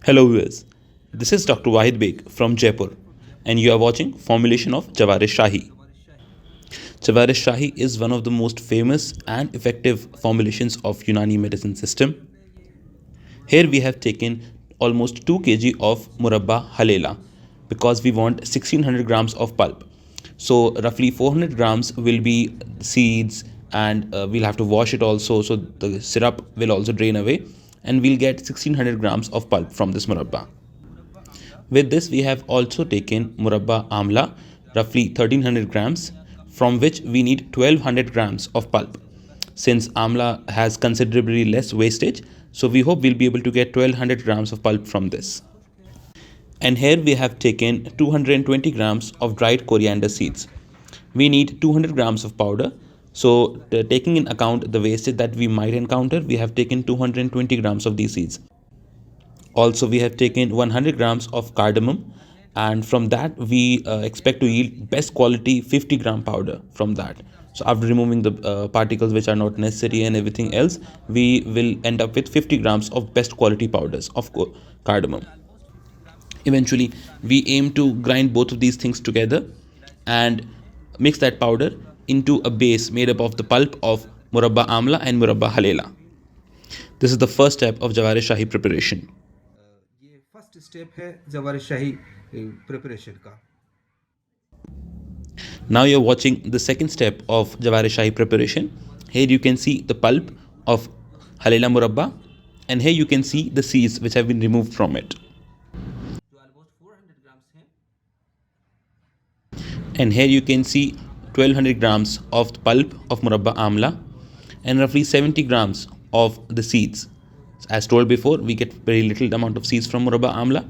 Hello viewers, this is Dr. Wahid Beg from Jaipur and you are watching formulation of Jawarish Shahi. Jawarish Shahi is one of the most famous and effective formulations of Unani medicine system. Here we have taken almost 2 kg of Murabba Halela because we want 1600 grams of pulp. So roughly 400 grams will be seeds and we'll have to wash it also, so the syrup will also drain away and we'll get 1600 grams of pulp from this Murabba. With this we have also taken Murabba Amla, roughly 1300 grams, from which we need 1200 grams of pulp. Since Amla has considerably less wastage, so we hope we'll be able to get 1200 grams of pulp from this. And here we have taken 220 grams of dried coriander seeds. We need 200 grams of powder. So taking in account the wastage that we might encounter, we have taken 220 grams of these seeds. Also, we have taken 100 grams of cardamom, and from that we expect to yield best quality 50 gram powder from that. So after removing the particles which are not necessary and everything else, we will end up with 50 grams of best quality powders of cardamom. Eventually, we aim to grind both of these things together and mix that powder into a base made up of the pulp of Murabba Amla and Murabba Halela. This is the first step of Jawarish Shahi preparation. ये first step है जवारिश शाही preparation का. Now you're watching the second step of Jawarish Shahi preparation. Here you can see the pulp of Halela Murabba, and here you can see the seeds which have been removed from it. जो almost 400 grams हैं. And here you can see 1200 grams of the pulp of Murabba Amla and roughly 70 grams of the seeds. As told before, we get very little amount of seeds from Murabba Amla.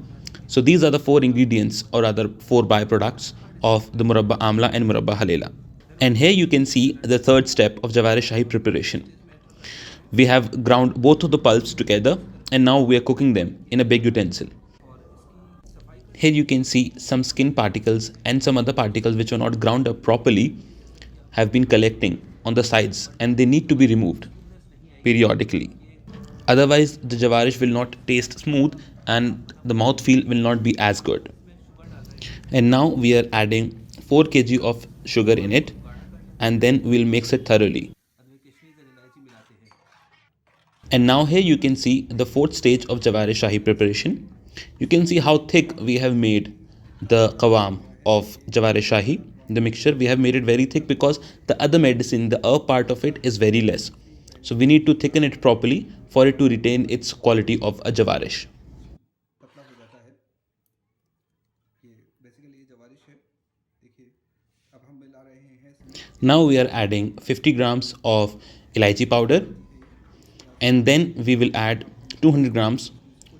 So these are the 4 ingredients or other 4 byproducts of the Murabba Amla and Murabba Halela. And here you can see the third step of Jawarish Shahi preparation. We have ground both of the pulps together and now we are cooking them in a big utensil. Here you can see some skin particles and some other particles which are not ground up properly have been collecting on the sides and they need to be removed periodically. Otherwise, the Jawarish will not taste smooth and the mouthfeel will not be as good. And now we are adding 4 kg of sugar in it and then we'll mix it thoroughly. And now here you can see the fourth stage of Jawarish Shahi preparation. You can see how thick we have made the qawam of Jawarish Shahi. The mixture, we have made it very thick because the other medicine, the herb part of it is very less. So we need to thicken it properly for it to retain its quality of a Jawarish. पतला हो जाता है. ये basically ये जवारिश है. देखिए अब हम मिला रहे हैं इसमें. Now we are adding 50 grams of elaichi powder and then we will add 200 grams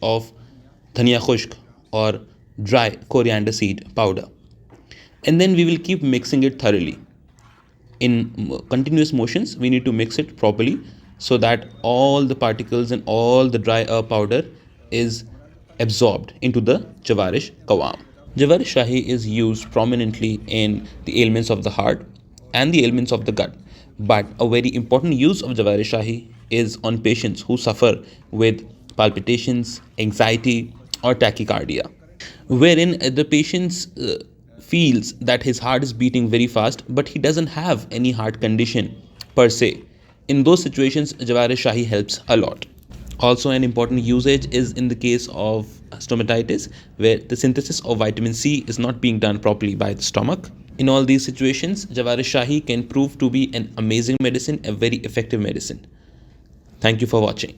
of dhania khushk or dry coriander seed powder. And then we will keep mixing it thoroughly. In continuous motions, we need to mix it properly so that all the particles and all the dry herb powder is absorbed into the Jawarish Qawam. Jawarish Shahi is used prominently in the ailments of the heart and the ailments of the gut. But a very important use of Jawarish Shahi is on patients who suffer with palpitations, anxiety, or tachycardia, wherein the patient feels that his heart is beating very fast, but he doesn't have any heart condition per se. In those situations, Jawarish Shahi helps a lot. Also, an important usage is in the case of stomatitis, where the synthesis of vitamin C is not being done properly by the stomach. In all these situations, Jawarish Shahi can prove to be an amazing medicine, a very effective medicine. Thank you for watching.